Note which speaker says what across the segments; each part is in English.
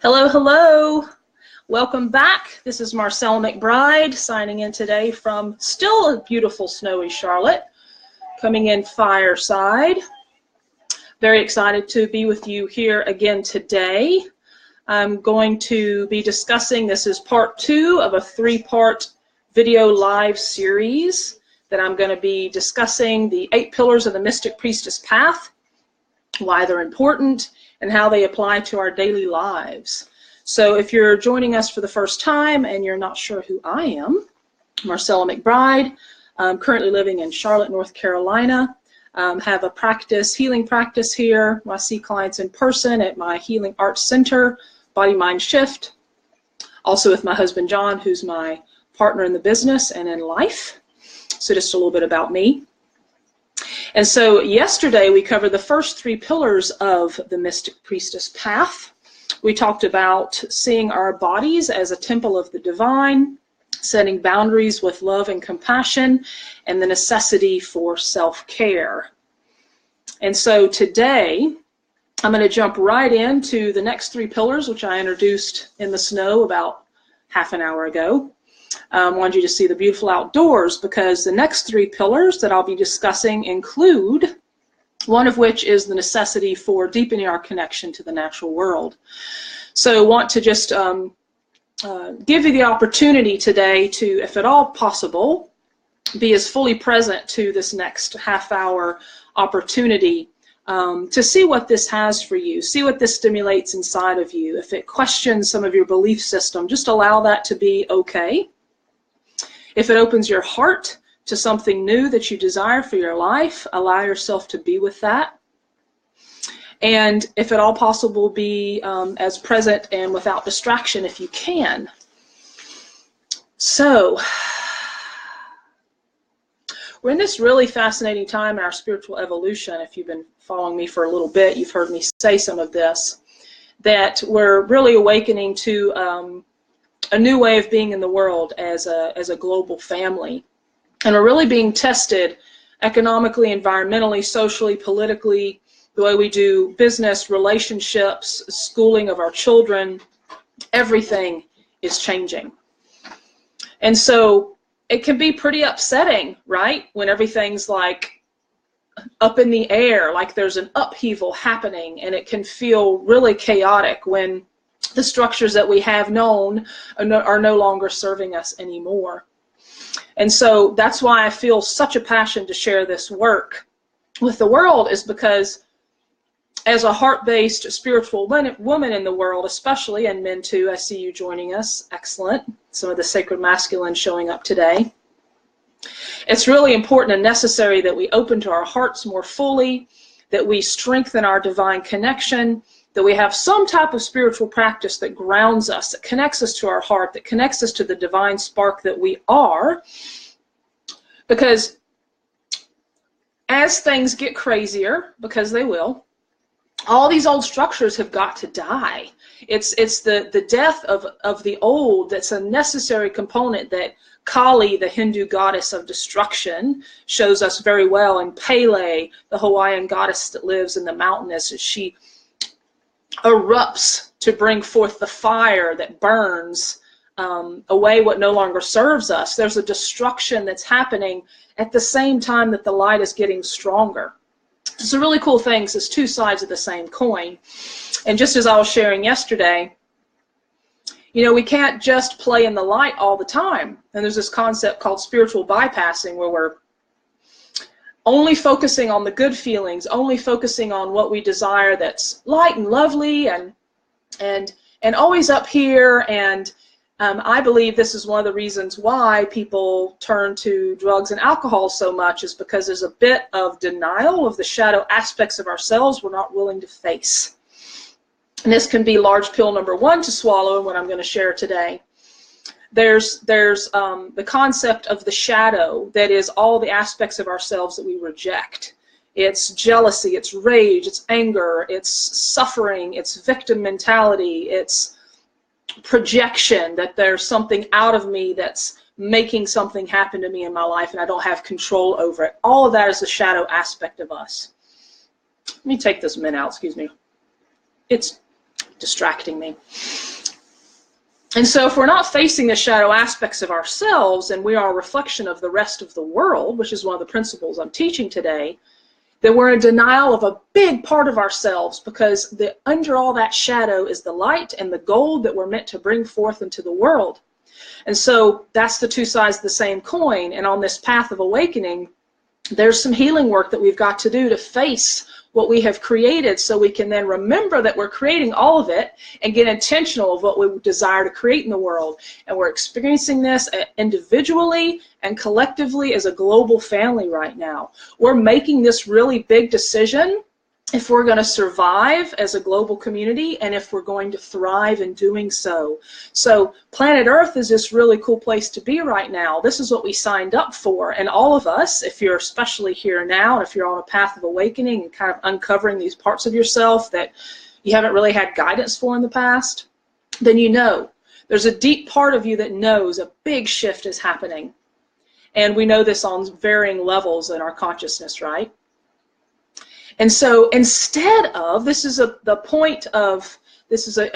Speaker 1: Hello, hello. Welcome back. This is Marcela McBride signing in today from still a beautiful snowy Charlotte, coming in fireside. Very excited to be with you here again today. I'm going to be discussing, this is part 2 of a 3-part video live series that I'm going to be discussing the 8 pillars of the Mystic Priestess Path, why they're important, and how they apply to our daily lives. So if you're joining us for the first time and you're not sure who I am, Marcela McBride. I'm currently living in Charlotte, North Carolina. Have a practice, healing practice here. I see clients in person at my Healing Arts Center, Body Mind Shift. Also with my husband John, who's my partner in the business and in life. So just a little bit about me. And so yesterday we covered the first 3 pillars of the Mystic Priestess Path. We talked about seeing our bodies as a temple of the divine, setting boundaries with love and compassion, and the necessity for self-care. And so today I'm going to jump right into the next 3 pillars, which I introduced in the snow about half an hour ago. I wanted you to see the beautiful outdoors because the next 3 pillars that I'll be discussing include, one of which is the necessity for deepening our connection to the natural world. So I want to just give you the opportunity today to, if at all possible, be as fully present to this next half-hour opportunity to see what this has for you, see what this stimulates inside of you. If it questions some of your belief system, just allow that to be okay. If it opens your heart to something new that you desire for your life, allow yourself to be with that. And if at all possible, be as present and without distraction if you can. So, we're in this really fascinating time in our spiritual evolution. If you've been following me for a little bit, you've heard me say some of this, that we're really awakening to a new way of being in the world as a global family. And we're really being tested economically, environmentally, socially, politically, the way we do business, relationships, schooling of our children. Everything is changing. And so it can be pretty upsetting, right? When everything's like up in the air, like there's an upheaval happening, and it can feel really chaotic when the structures that we have known are no longer serving us anymore. And so that's why I feel such a passion to share this work with the world, is because as a heart-based spiritual woman in the world, especially, and men too, I see you joining us, excellent, some of the sacred masculine showing up today. It's really important and necessary that we open to our hearts more fully, that we strengthen our divine connection, that we have some type of spiritual practice that grounds us, that connects us to our heart, that connects us to the divine spark that we are. Because as things get crazier, because they will, all these old structures have got to die. It's the death of the old that's a necessary component that Kali, the Hindu goddess of destruction, shows us very well. And Pele, the Hawaiian goddess that lives in the mountain, as she erupts to bring forth the fire that burns away what no longer serves us. There's a destruction that's happening at the same time that the light is getting stronger. It's a really cool thing. It's 2 sides of the same coin. And just as I was sharing yesterday, you know, we can't just play in the light all the time. And there's this concept called spiritual bypassing, where we're only focusing on the good feelings, only focusing on what we desire that's light and lovely and always up here. And I believe this is one of the reasons why people turn to drugs and alcohol so much, is because there's a bit of denial of the shadow aspects of ourselves we're not willing to face. And this can be large pill number 1 to swallow, and what I'm going to share today. There's the concept of the shadow, that is all the aspects of ourselves that we reject. It's jealousy, it's rage, it's anger, it's suffering, it's victim mentality, it's projection, that there's something out of me that's making something happen to me in my life and I don't have control over it. All of that is the shadow aspect of us. Let me take this mint out, excuse me. It's distracting me. And so if we're not facing the shadow aspects of ourselves, and we are a reflection of the rest of the world, which is one of the principles I'm teaching today, then we're in denial of a big part of ourselves, because under all that shadow is the light and the gold that we're meant to bring forth into the world. And so that's the two sides of the same coin. And on this path of awakening, there's some healing work that we've got to do to face what we have created, so we can then remember that we're creating all of it and get intentional of what we desire to create in the world. And we're experiencing this individually and collectively as a global family right now. We're making this really big decision if we're going to survive as a global community and if we're going to thrive in doing so. So planet Earth is this really cool place to be right now. This is what we signed up for. And all of us, if you're especially here now, and if you're on a path of awakening and kind of uncovering these parts of yourself that you haven't really had guidance for in the past, then you know there's a deep part of you that knows a big shift is happening. And we know this on varying levels in our consciousness, right? And so instead of, this is a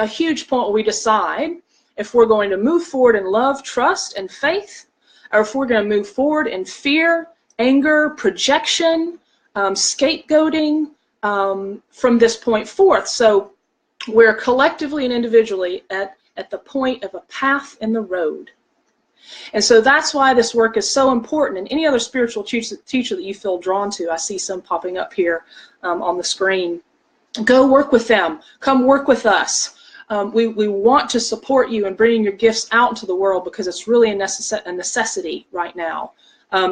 Speaker 1: huge point where we decide if we're going to move forward in love, trust, and faith, or if we're going to move forward in fear, anger, projection, scapegoating from this point forth. So we're collectively and individually at the point of a path in the road. And so that's why this work is so important. And any other spiritual teacher that you feel drawn to, I see some popping up here on the screen, go work with them. Come work with us. We want to support you in bringing your gifts out into the world, because it's really a necessity right now.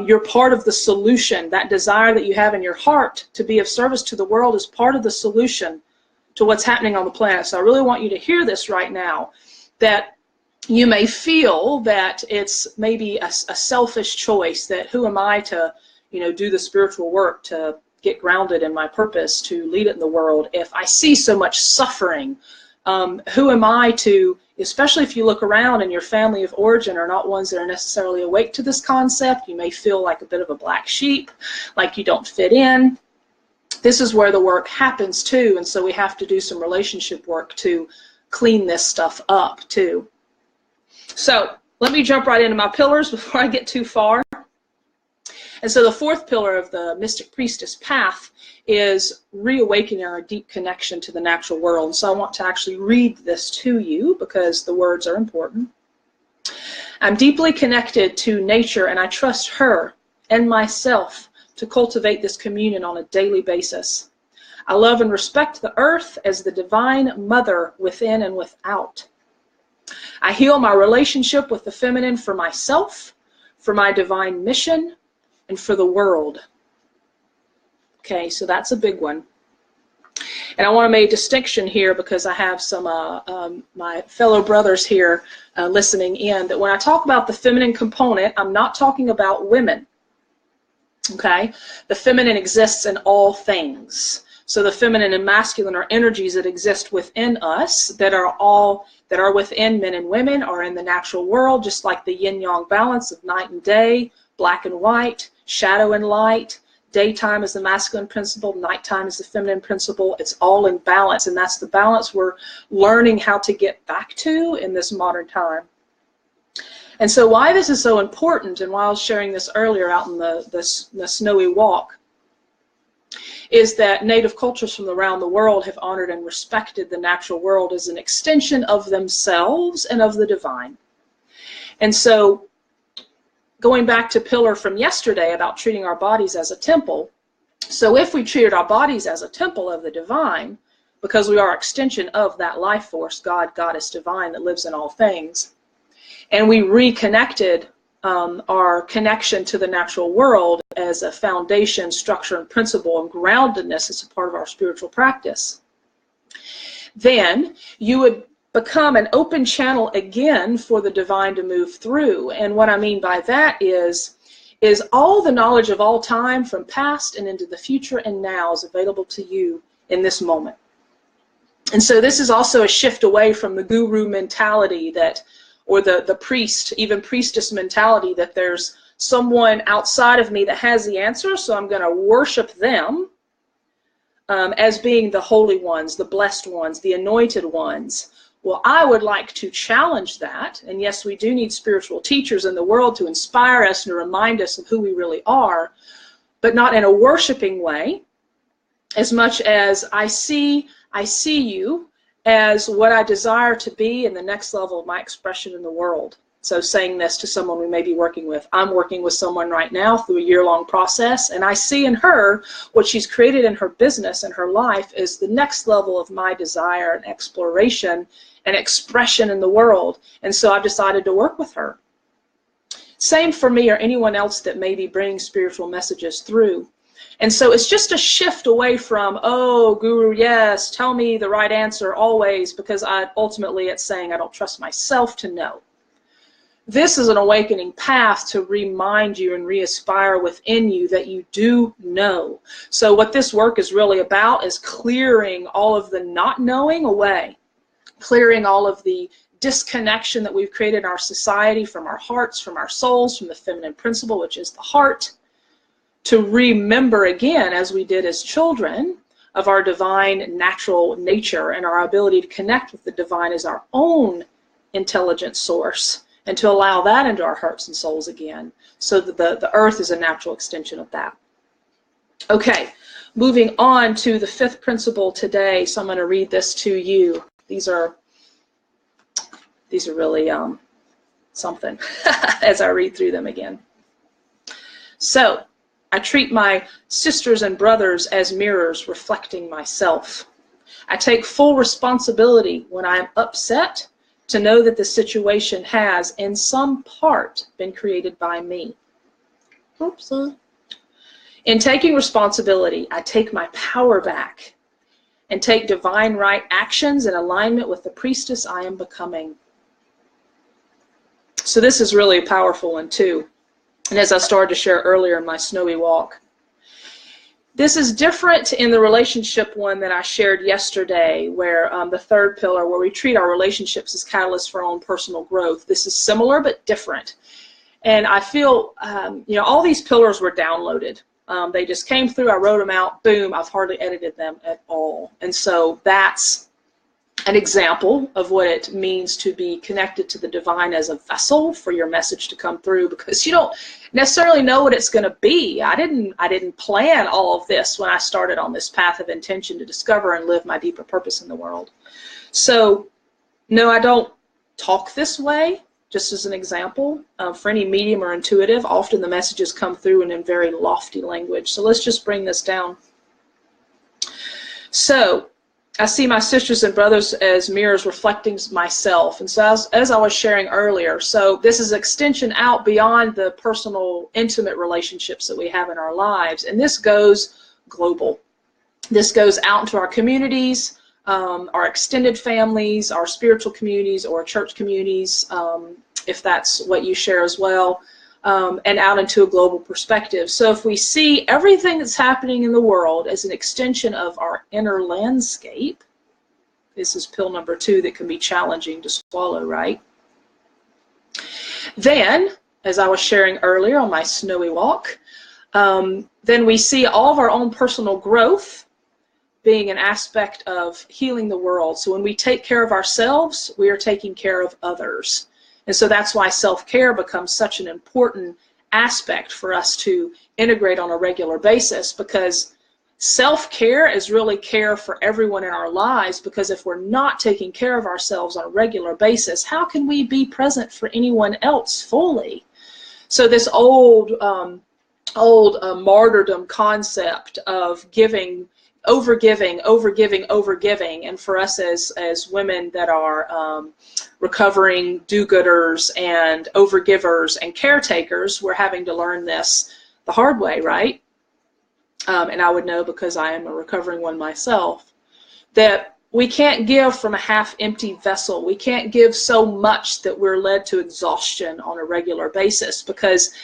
Speaker 1: You're part of the solution. That desire that you have in your heart to be of service to the world is part of the solution to what's happening on the planet. So I really want you to hear this right now, that you may feel that it's maybe a selfish choice, that who am I to, do the spiritual work, to get grounded in my purpose, to lead it in the world, if I see so much suffering? Who am I to, especially if you look around and your family of origin are not ones that are necessarily awake to this concept, you may feel like a bit of a black sheep, like you don't fit in. This is where the work happens too, and so we have to do some relationship work to clean this stuff up too. So let me jump right into my pillars before I get too far. And so the fourth pillar of the Mystic Priestess Path is reawakening our deep connection to the natural world. So I want to actually read this to you because the words are important. I'm deeply connected to nature, and I trust her and myself to cultivate this communion on a daily basis. I love and respect the earth as the divine mother within and without. I heal my relationship with the feminine for myself, for my divine mission, and for the world. Okay, so that's a big one. And I want to make a distinction here, because I have some my fellow brothers here listening in, that when I talk about the feminine component, I'm not talking about women. Okay, the feminine exists in all things. So the feminine and masculine are energies that exist within us, that are within men and women, are in the natural world, just like the yin-yang balance of night and day, black and white, shadow and light. Daytime is the masculine principle, nighttime is the feminine principle. It's all in balance, and that's the balance we're learning how to get back to in this modern time. And so why this is so important, and why I was sharing this earlier out in the snowy walk, is that native cultures from around the world have honored and respected the natural world as an extension of themselves and of the divine. And so going back to pillar from yesterday about treating our bodies as a temple, so if we treated our bodies as a temple of the divine, because we are an extension of that life force, God, Goddess, divine, that lives in all things, and we reconnected our connection to the natural world as a foundation, structure, and principle, and groundedness as a part of our spiritual practice, then you would become an open channel again for the divine to move through. And what I mean by that is all the knowledge of all time, from past and into the future and now, is available to you in this moment. And so this is also a shift away from the guru mentality that, or the priest, even priestess mentality, that there's someone outside of me that has the answer, so I'm going to worship them as being the holy ones, the blessed ones, the anointed ones, Well, I would like to challenge that. And yes, we do need spiritual teachers in the world to inspire us and to remind us of who we really are, but not in a worshiping way, as much as I see you as what I desire to be in the next level of my expression in the world. So saying this to someone we may be working with. I'm working with someone right now through a year-long process, and I see in her what she's created in her business and her life is the next level of my desire and exploration and expression in the world. And so I've decided to work with her. Same for me or anyone else that may be bringing spiritual messages through. And so it's just a shift away from, oh, guru, yes, tell me the right answer always, because ultimately it's saying I don't trust myself to know. This is an awakening path to remind you and re-aspire within you that you do know. So what this work is really about is clearing all of the not knowing away, clearing all of the disconnection that we've created in our society from our hearts, from our souls, from the feminine principle, which is the heart, to remember again, as we did as children, of our divine natural nature and our ability to connect with the divine as our own intelligent source, and to allow that into our hearts and souls again, so that the earth is a natural extension of that. Okay, moving on to the fifth principle today. So I'm going to read this to you. These are really something as I read through them again. So, I treat my sisters and brothers as mirrors reflecting myself. I take full responsibility when I am upset to know that the situation has, in some part, been created by me. Oops. In taking responsibility, I take my power back and take divine right actions in alignment with the priestess I am becoming. So this is really a powerful one too. And as I started to share earlier in my snowy walk, this is different in the relationship one that I shared yesterday, where the third pillar, where we treat our relationships as catalysts for our own personal growth. This is similar but different. And I feel, all these pillars were downloaded. They just came through, I wrote them out, boom, I've hardly edited them at all. And so that's an example of what it means to be connected to the divine as a vessel for your message to come through, because you don't necessarily know what it's going to be. I didn't plan all of this when I started on this path of intention to discover and live my deeper purpose in the world. So no, I don't talk this way, just as an example. For any medium or intuitive, often the messages come through in very lofty language. So let's just bring this down. So I see my sisters and brothers as mirrors reflecting myself. And so as I was sharing earlier, so this is extension out beyond the personal, intimate relationships that we have in our lives. And this goes global. This goes out into our communities, our extended families, our spiritual communities, or church communities, if that's what you share as well, and out into a global perspective. So if we see everything that's happening in the world as an extension of our inner landscape, this is pill number 2 that can be challenging to swallow, right? Then, as I was sharing earlier on my snowy walk, then we see all of our own personal growth being an aspect of healing the world. So when we take care of ourselves, we are taking care of others. And so that's why self-care becomes such an important aspect for us to integrate on a regular basis, because self-care is really care for everyone in our lives, because if we're not taking care of ourselves on a regular basis, how can we be present for anyone else fully? So this old martyrdom concept of giving, overgiving, and for us as women that are recovering do-gooders and overgivers and caretakers, we're having to learn this the hard way, right? And I would know, because I am a recovering one myself, that we can't give from a half-empty vessel. We can't give so much that we're led to exhaustion on a regular basis, because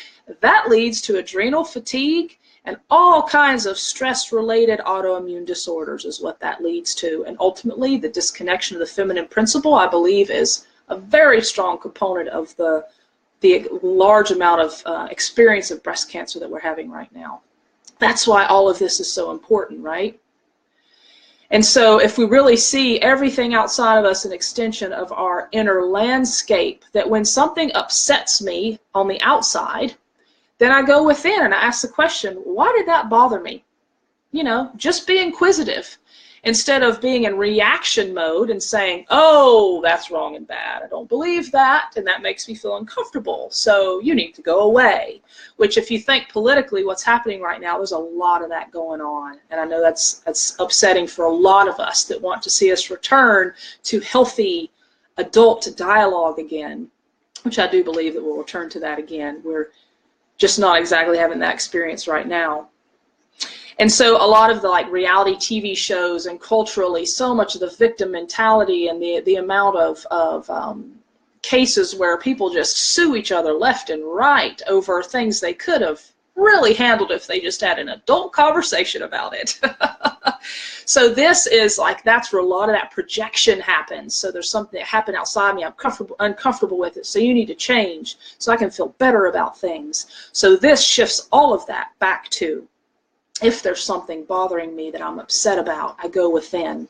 Speaker 1: that leads to adrenal fatigue and all kinds of stress-related autoimmune disorders is what that leads to. And ultimately, the disconnection of the feminine principle, I believe, is a very strong component of the large amount of experience of breast cancer that we're having right now. That's why all of this is so important, right? And so if we really see everything outside of us an extension of our inner landscape, that when something upsets me on the outside, then I go within and I ask the question, why did that bother me? You know, just be inquisitive instead of being in reaction mode and saying, oh, that's wrong and bad. I don't believe that, and that makes me feel uncomfortable, so you need to go away. Which, if you think politically what's happening right now, there's a lot of that going on. And I know that's upsetting for a lot of us that want to see us return to healthy adult dialogue again, which I do believe that we'll return to that again. We're just not exactly having that experience right now. And so a lot of the reality TV shows and culturally, so much of the victim mentality and the amount of cases where people just sue each other left and right over things they could have really handled if they just had an adult conversation about it. So this is that's where a lot of that projection happens. So there's something that happened outside me, I'm uncomfortable with it, so you need to change so I can feel better about things. So this shifts all of that back to, if there's something bothering me that I'm upset about, I go within.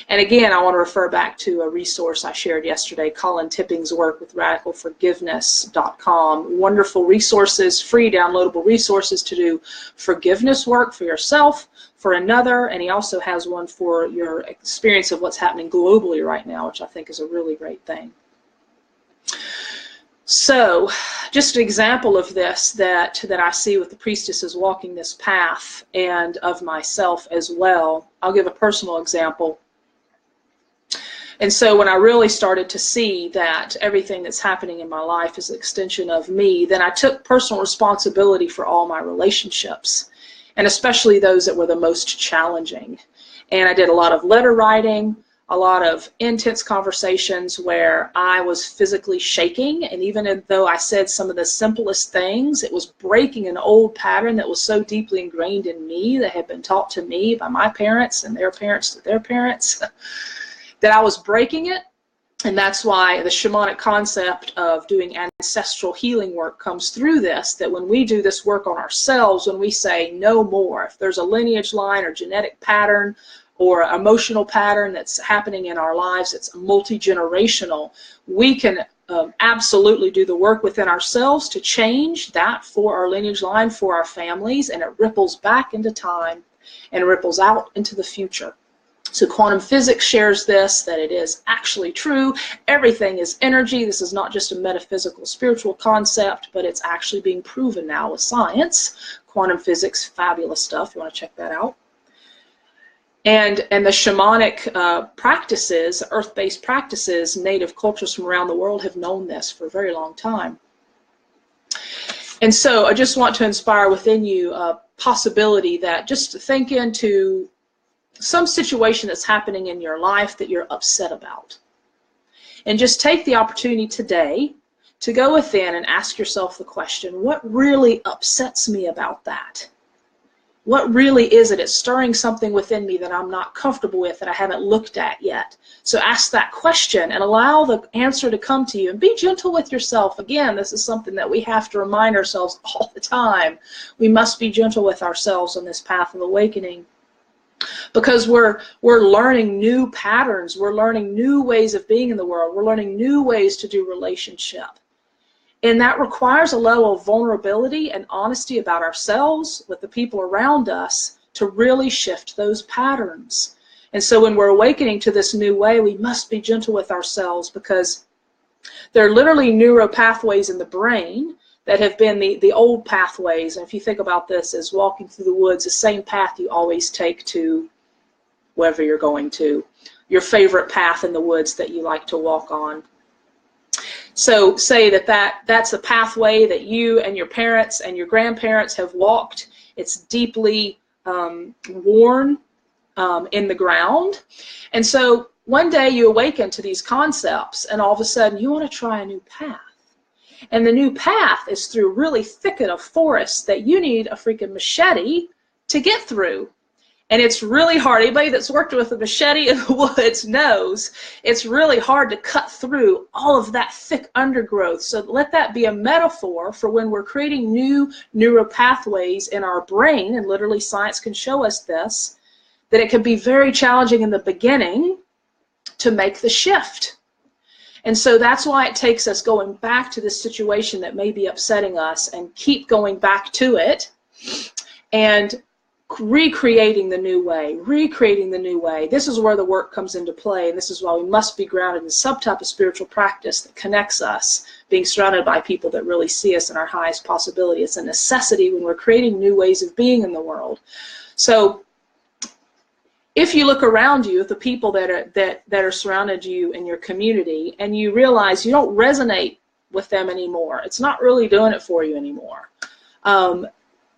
Speaker 1: And again, I want to refer back to a resource I shared yesterday, Colin Tipping's work with RadicalForgiveness.com. Wonderful resources, free downloadable resources to do forgiveness work for yourself, for another, and he also has one for your experience of what's happening globally right now, which I think is a really great thing. So, just an example of this that I see with the priestesses walking this path, and of myself as well. I'll give a personal example. And so when I really started to see that everything that's happening in my life is an extension of me, then I took personal responsibility for all my relationships, and especially those that were the most challenging. And I did a lot of letter writing, a lot of intense conversations where I was physically shaking, and even though I said some of the simplest things, it was breaking an old pattern that was so deeply ingrained in me, that had been taught to me by my parents and their parents to their parents, that I was breaking it. And that's why the shamanic concept of doing ancestral healing work comes through this, that when we do this work on ourselves, when we say no more, if there's a lineage line or genetic pattern or emotional pattern that's happening in our lives, it's multi-generational, we can absolutely do the work within ourselves to change that for our lineage line, for our families, and it ripples back into time and ripples out into the future. So quantum physics shares this, that it is actually true. Everything is energy. This is not just a metaphysical, spiritual concept, but it's actually being proven now with science. Quantum physics, fabulous stuff. You want to check that out. And the shamanic practices, earth-based practices, native cultures from around the world have known this for a very long time. And so I just want to inspire within you a possibility that just to think into some situation that's happening in your life that you're upset about. And just take the opportunity today to go within and ask yourself the question, what really upsets me about that? What really is it? It's stirring something within me that I'm not comfortable with, that I haven't looked at yet. So ask that question and allow the answer to come to you, and be gentle with yourself. Again, this is something that we have to remind ourselves all the time. We must be gentle with ourselves on this path of awakening, because we're learning new patterns. We're learning new ways of being in the world. We're learning new ways to do relationship. And that requires a level of vulnerability and honesty about ourselves with the people around us to really shift those patterns. And so when we're awakening to this new way, we must be gentle with ourselves, because there are literally neural pathways in the brain that have been the old pathways. And if you think about this as walking through the woods, the same path you always take to wherever you're going to, your favorite path in the woods that you like to walk on. So say that's a pathway that you and your parents and your grandparents have walked. It's deeply worn in the ground. And so one day you awaken to these concepts, and all of a sudden you want to try a new path. And the new path is through a really thicket of forest that you need a freaking machete to get through. And it's really hard. Anybody that's worked with a machete in the woods knows it's really hard to cut through all of that thick undergrowth. So let that be a metaphor for when we're creating new neural pathways in our brain, and literally science can show us this, that it can be very challenging in the beginning to make the shift. And so that's why it takes us going back to this situation that may be upsetting us and keep going back to it and recreating the new way, recreating the new way. This is where the work comes into play, and this is why we must be grounded in some type of spiritual practice that connects us, being surrounded by people that really see us in our highest possibility. It's a necessity when we're creating new ways of being in the world. So if you look around you at the people that are surrounded you in your community, and you realize you don't resonate with them anymore, it's not really doing it for you anymore,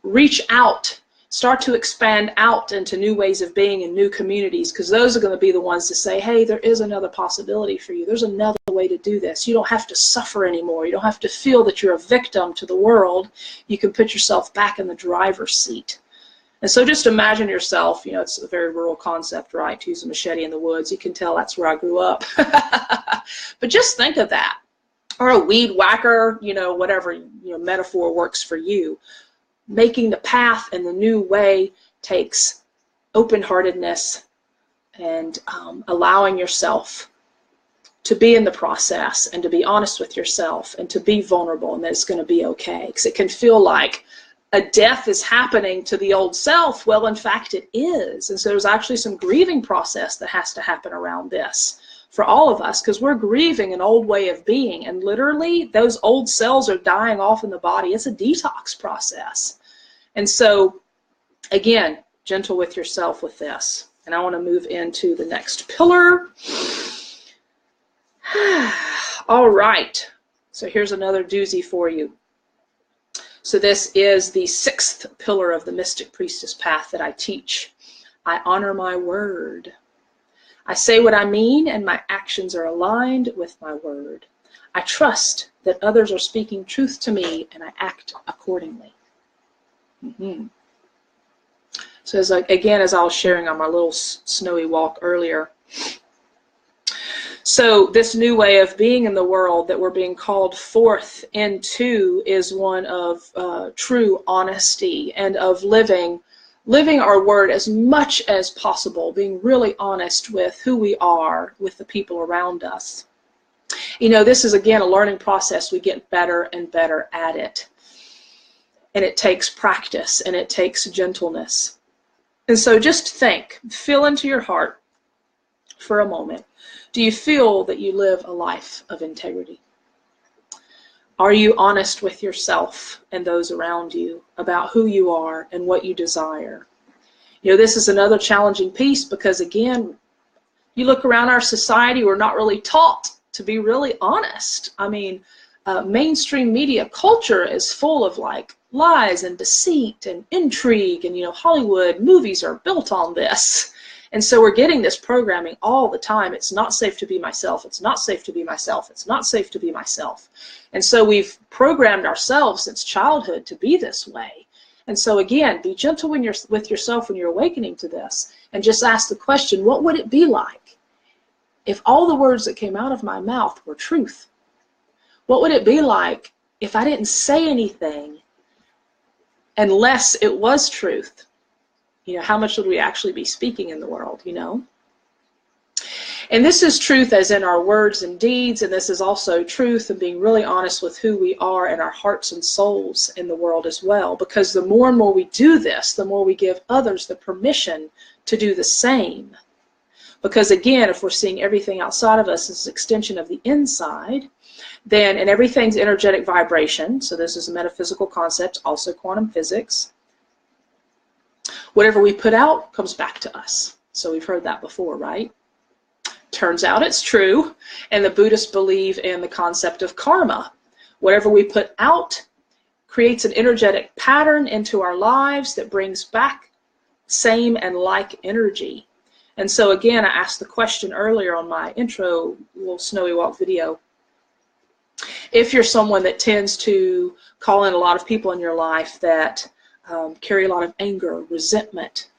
Speaker 1: reach out. Start to expand out into new ways of being in new communities, because those are going to be the ones to say, hey, there is another possibility for you. There's another way to do this. You don't have to suffer anymore. You don't have to feel that you're a victim to the world. You can put yourself back in the driver's seat. And so just imagine yourself, you know, it's a very rural concept, right? To use a machete in the woods. You can tell that's where I grew up. But just think of that. Or a weed whacker, you know, whatever, you know, metaphor works for you. Making the path and the new way takes open-heartedness and allowing yourself to be in the process and to be honest with yourself and to be vulnerable, and that it's going to be okay. Because it can feel like a death is happening to the old self. Well, in fact, it is. And so there's actually some grieving process that has to happen around this for all of us, because we're grieving an old way of being, and literally those old cells are dying off in the body. It's a detox process. And so, again, gentle with yourself with this. And I want to move into the next pillar. All right. So here's another doozy for you. So this is the 6th pillar of the Mystic Priestess Path that I teach. I honor my word. I say what I mean, and my actions are aligned with my word. I trust that others are speaking truth to me, and I act accordingly. So as again, as I was sharing on my little snowy walk earlier, so this new way of being in the world that we're being called forth into is one of true honesty and of living our word as much as possible, being really honest with who we are, with the people around us. You know, this is, again, a learning process. We get better and better at it. And it takes practice, and it takes gentleness. And so just think, feel into your heart for a moment. Do you feel that you live a life of integrity? Are you honest with yourself and those around you about who you are and what you desire? You know, this is another challenging piece because, again, you look around our society, we're not really taught to be really honest. I mean, mainstream media culture is full of like lies and deceit and intrigue, and, you know, Hollywood movies are built on this. And so we're getting this programming all the time. It's not safe to be myself. It's not safe to be myself. It's not safe to be myself. And so we've programmed ourselves since childhood to be this way. And so, again, be gentle with yourself when you're awakening to this, and just ask the question, what would it be like if all the words that came out of my mouth were truth? What would it be like if I didn't say anything unless it was truth? You know, how much would we actually be speaking in the world, you know? And this is truth as in our words and deeds, and this is also truth and being really honest with who we are and our hearts and souls in the world as well. Because the more and more we do this, the more we give others the permission to do the same. Because, again, if we're seeing everything outside of us as an extension of the inside, then, and everything's energetic vibration, so this is a metaphysical concept, also quantum physics, whatever we put out comes back to us. So we've heard that before, right? Turns out it's true. And the Buddhists believe in the concept of karma. Whatever we put out creates an energetic pattern into our lives that brings back same and like energy. And so, again, I asked the question earlier on my intro little snowy walk video. If you're someone that tends to call in a lot of people in your life that carry a lot of anger, resentment,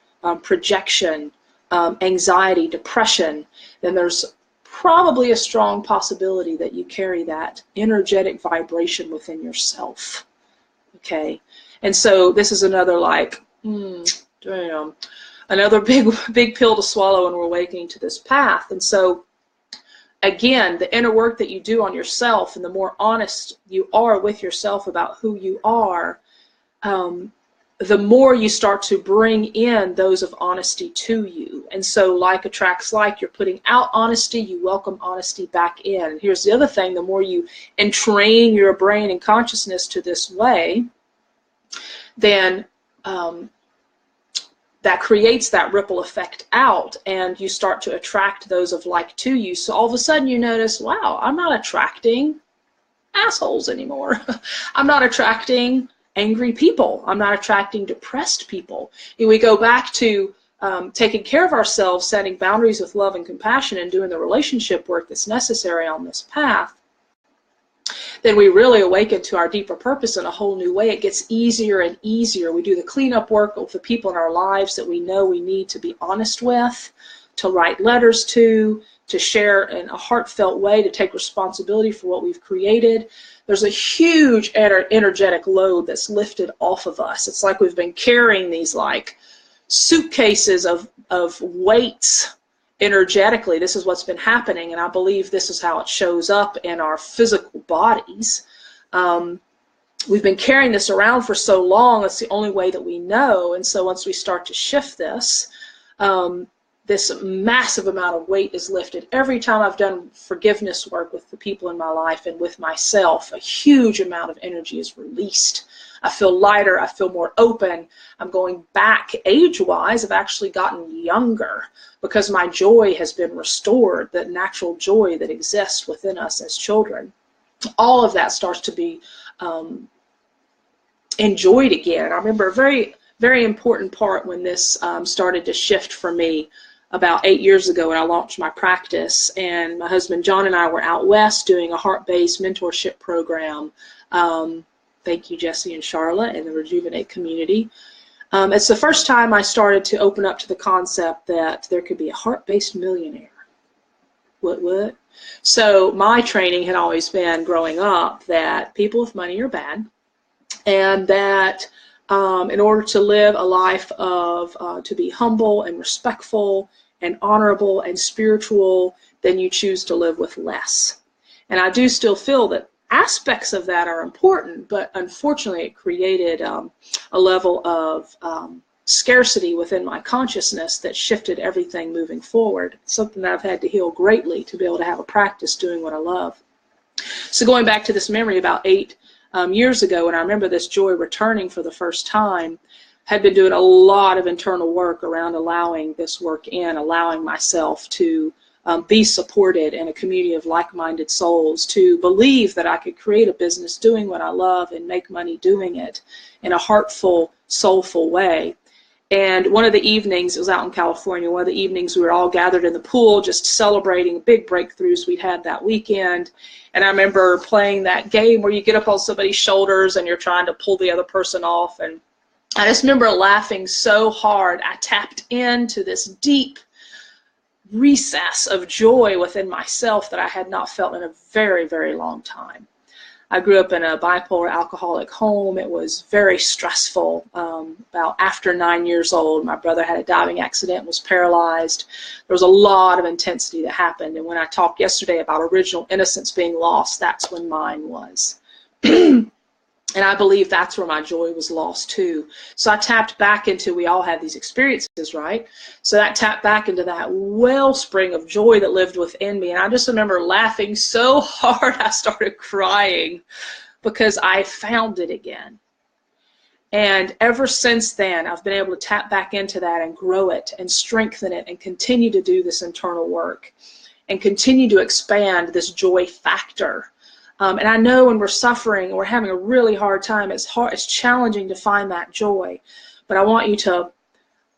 Speaker 1: projection, anxiety, depression, then there's probably a strong possibility that you carry that energetic vibration within yourself. Okay? And so this is another like, damn, another big pill to swallow when we're awakening to this path. And so again, the inner work that you do on yourself, and the more honest you are with yourself about who you are, the more you start to bring in those of honesty to you. And so like attracts like. You're putting out honesty, you welcome honesty back in. And here's the other thing: the more you entrain your brain and consciousness to this way, then that creates that ripple effect out, and you start to attract those of like to you. So all of a sudden you notice, wow, I'm not attracting assholes anymore. I'm not attracting angry people. I'm not attracting depressed people. And we go back to taking care of ourselves, setting boundaries with love and compassion, and doing the relationship work that's necessary on this path. Then we really awaken to our deeper purpose in a whole new way. It gets easier and easier. We do the cleanup work with the people in our lives that we know we need to be honest with, to write letters to share in a heartfelt way, to take responsibility for what we've created. There's a huge energetic load that's lifted off of us. It's like we've been carrying these like suitcases of weights energetically. This is what's been happening, and I believe this is how it shows up in our physical bodies. We've been carrying this around for so long. It's the only way that we know. And so once we start to shift this, this massive amount of weight is lifted. Every time I've done forgiveness work with the people in my life and with myself, a huge amount of energy is released. I feel lighter. I feel more open. I'm going back age-wise. I've actually gotten younger because my joy has been restored, that natural joy that exists within us as children. All of that starts to be enjoyed again. I remember a very, very important part when this started to shift for me about 8 years ago when I launched my practice, and my husband John and I were out west doing a heart-based mentorship program. Thank you, Jesse and Charlotte, and the Rejuvenate community. It's the first time I started to open up to the concept that there could be a heart-based millionaire. What? So my training had always been, growing up, that people with money are bad, and that in order to live a life of, to be humble and respectful and honorable and spiritual, then you choose to live with less. And I do still feel that aspects of that are important, but unfortunately it created a level of scarcity within my consciousness that shifted everything moving forward. Something that I've had to heal greatly to be able to have a practice doing what I love. So going back to this memory about 8 years ago, and I remember this joy returning for the first time, had been doing a lot of internal work around allowing this work in, allowing myself to be supported in a community of like-minded souls, to believe that I could create a business doing what I love and make money doing it in a heartful, soulful way. And one of the evenings, it was out in California, one of the evenings we were all gathered in the pool just celebrating big breakthroughs we'd had that weekend. And I remember playing that game where you get up on somebody's shoulders and you're trying to pull the other person off. And I just remember laughing so hard. I tapped into this deep recess of joy within myself that I had not felt in a very, very long time. I grew up in a bipolar alcoholic home. It was very stressful. About after 9 years old, my brother had a diving accident and was paralyzed. There was a lot of intensity that happened. And when I talked yesterday about original innocence being lost, that's when mine was. And I believe that's where my joy was lost too. So I tapped back into, we all have these experiences, right? So that tapped back into that wellspring of joy that lived within me. And I just remember laughing so hard I started crying because I found it again. And ever since then, I've been able to tap back into that and grow it and strengthen it and continue to do this internal work and continue to expand this joy factor. And I know when we're suffering or we're having a really hard time, it's challenging to find that joy. But I want you to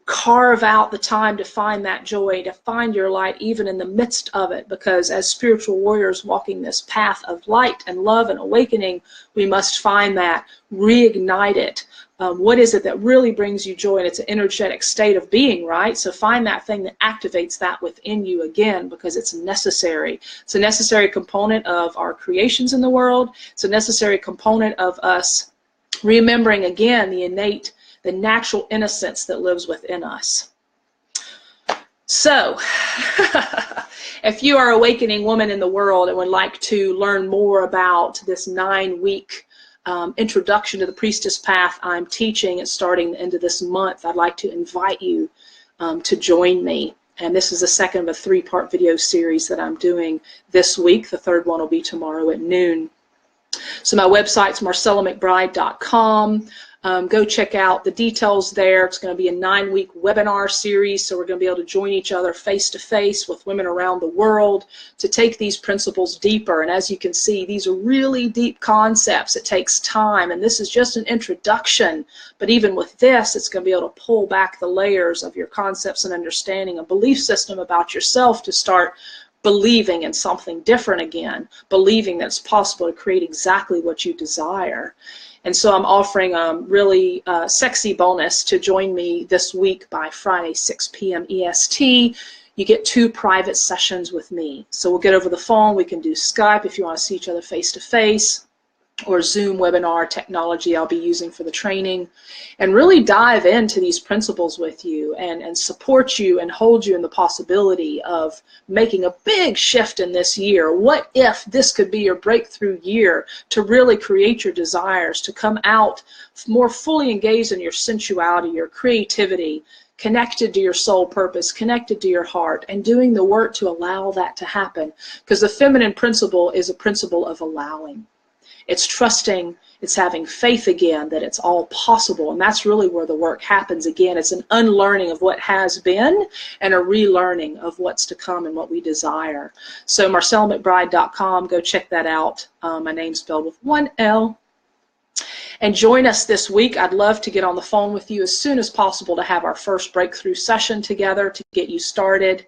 Speaker 1: carve out the time to find that joy, to find your light even in the midst of it, because as spiritual warriors walking this path of light and love and awakening, we must find that, reignite it. What is it that really brings you joy? And it's an energetic state of being, right? So find that thing that activates that within you again, because it's necessary. It's a necessary component of our creations in the world. It's a necessary component of us remembering again the innate, the natural innocence that lives within us. So, if you are an awakening woman in the world and would like to learn more about this 9-week introduction to the Priestess Path I'm teaching, it's starting the end of this month, I'd like to invite you to join me. And this is the second of a 3-part video series that I'm doing this week. The third one will be tomorrow at noon. So my website's marcelamcbride.com. Go check out the details there. It's going to be a 9-week webinar series, so we're going to be able to join each other face-to-face with women around the world to take these principles deeper. And as you can see, these are really deep concepts. It takes time, and this is just an introduction. But even with this, it's going to be able to pull back the layers of your concepts and understanding, a belief system about yourself to start believing in something different again, believing that it's possible to create exactly what you desire. And so I'm offering a really sexy bonus to join me this week by Friday, 6 p.m. EST. You get 2 private sessions with me. So we'll get over the phone. We can do Skype if you want to see each other face-to-face, or Zoom webinar technology I'll be using for the training, and really dive into these principles with you and support you and hold you in the possibility of making a big shift in this year. What if this could be your breakthrough year to really create your desires, to come out more fully engaged in your sensuality, your creativity, connected to your soul purpose, connected to your heart, and doing the work to allow that to happen? Because the feminine principle is a principle of allowing. It's trusting, it's having faith again that it's all possible, and that's really where the work happens again. It's an unlearning of what has been and a relearning of what's to come and what we desire. So marcelamcbride.com, go check that out. My name's spelled with 1 L. And join us this week. I'd love to get on the phone with you as soon as possible to have our first breakthrough session together to get you started.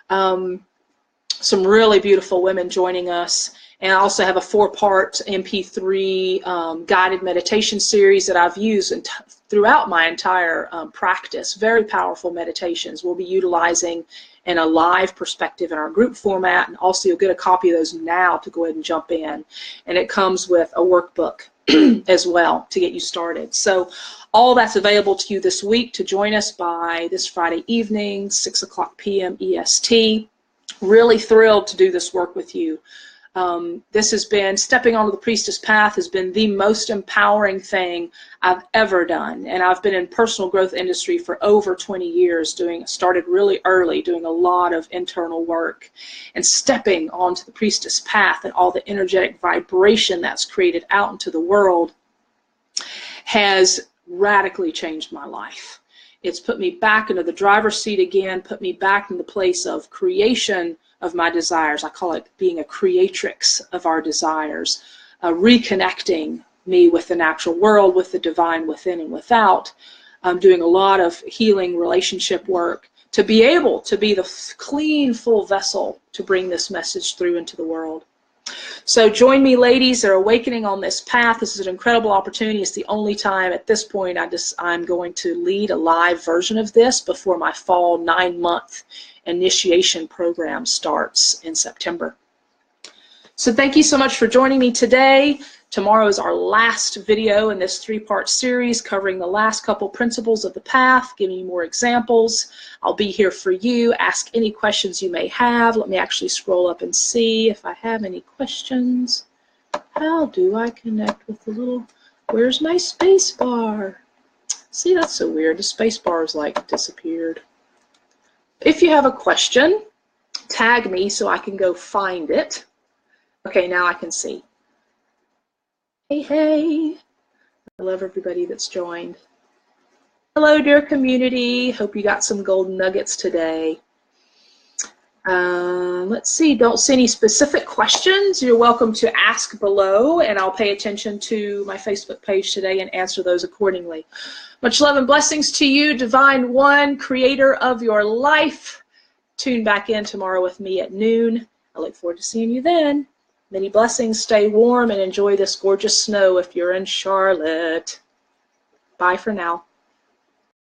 Speaker 1: Some really beautiful women joining us. And I also have a 4-part MP3 guided meditation series that I've used throughout my entire practice. Very powerful meditations we'll be utilizing in a live perspective in our group format. And also you'll get a copy of those now to go ahead and jump in. And it comes with a workbook as well to get you started. So all that's available to you this week to join us by this Friday evening, 6 p.m. EST. Really thrilled to do this work with you. This has been, stepping onto the Priestess Path has been the most empowering thing I've ever done. And I've been in personal growth industry for over 20 years, started really early, doing a lot of internal work. And stepping onto the Priestess Path and all the energetic vibration that's created out into the world has radically changed my life. It's put me back into the driver's seat again, put me back in the place of creation of my desires. I call it being a creatrix of our desires, reconnecting me with the natural world, with the divine within and without. I'm doing a lot of healing relationship work to be able to be the clean, full vessel to bring this message through into the world. So join me, ladies. They're awakening on this path. This is an incredible opportunity. It's the only time at this point I'm going to lead a live version of this before my fall 9-month initiation program starts in September. So thank you so much for joining me today. Tomorrow is our last video in this 3-part series covering the last couple principles of the path, giving you more examples. I'll be here for you. Ask any questions you may have. Let me actually scroll up and see if I have any questions. How do I connect with the little, where's my space bar? See, that's so weird. The space bar is like disappeared. If you have a question, tag me so I can go find it. Okay, now I can see. Hey, hey. I love everybody that's joined. Hello, dear community. Hope you got some golden nuggets today. Let's see. Don't see any specific questions. You're welcome to ask below, and I'll pay attention to my Facebook page today and answer those accordingly. Much love and blessings to you, Divine One, creator of your life. Tune back in tomorrow with me at noon. I look forward to seeing you then. Many blessings. Stay warm and enjoy this gorgeous snow if you're in Charlotte. Bye for now.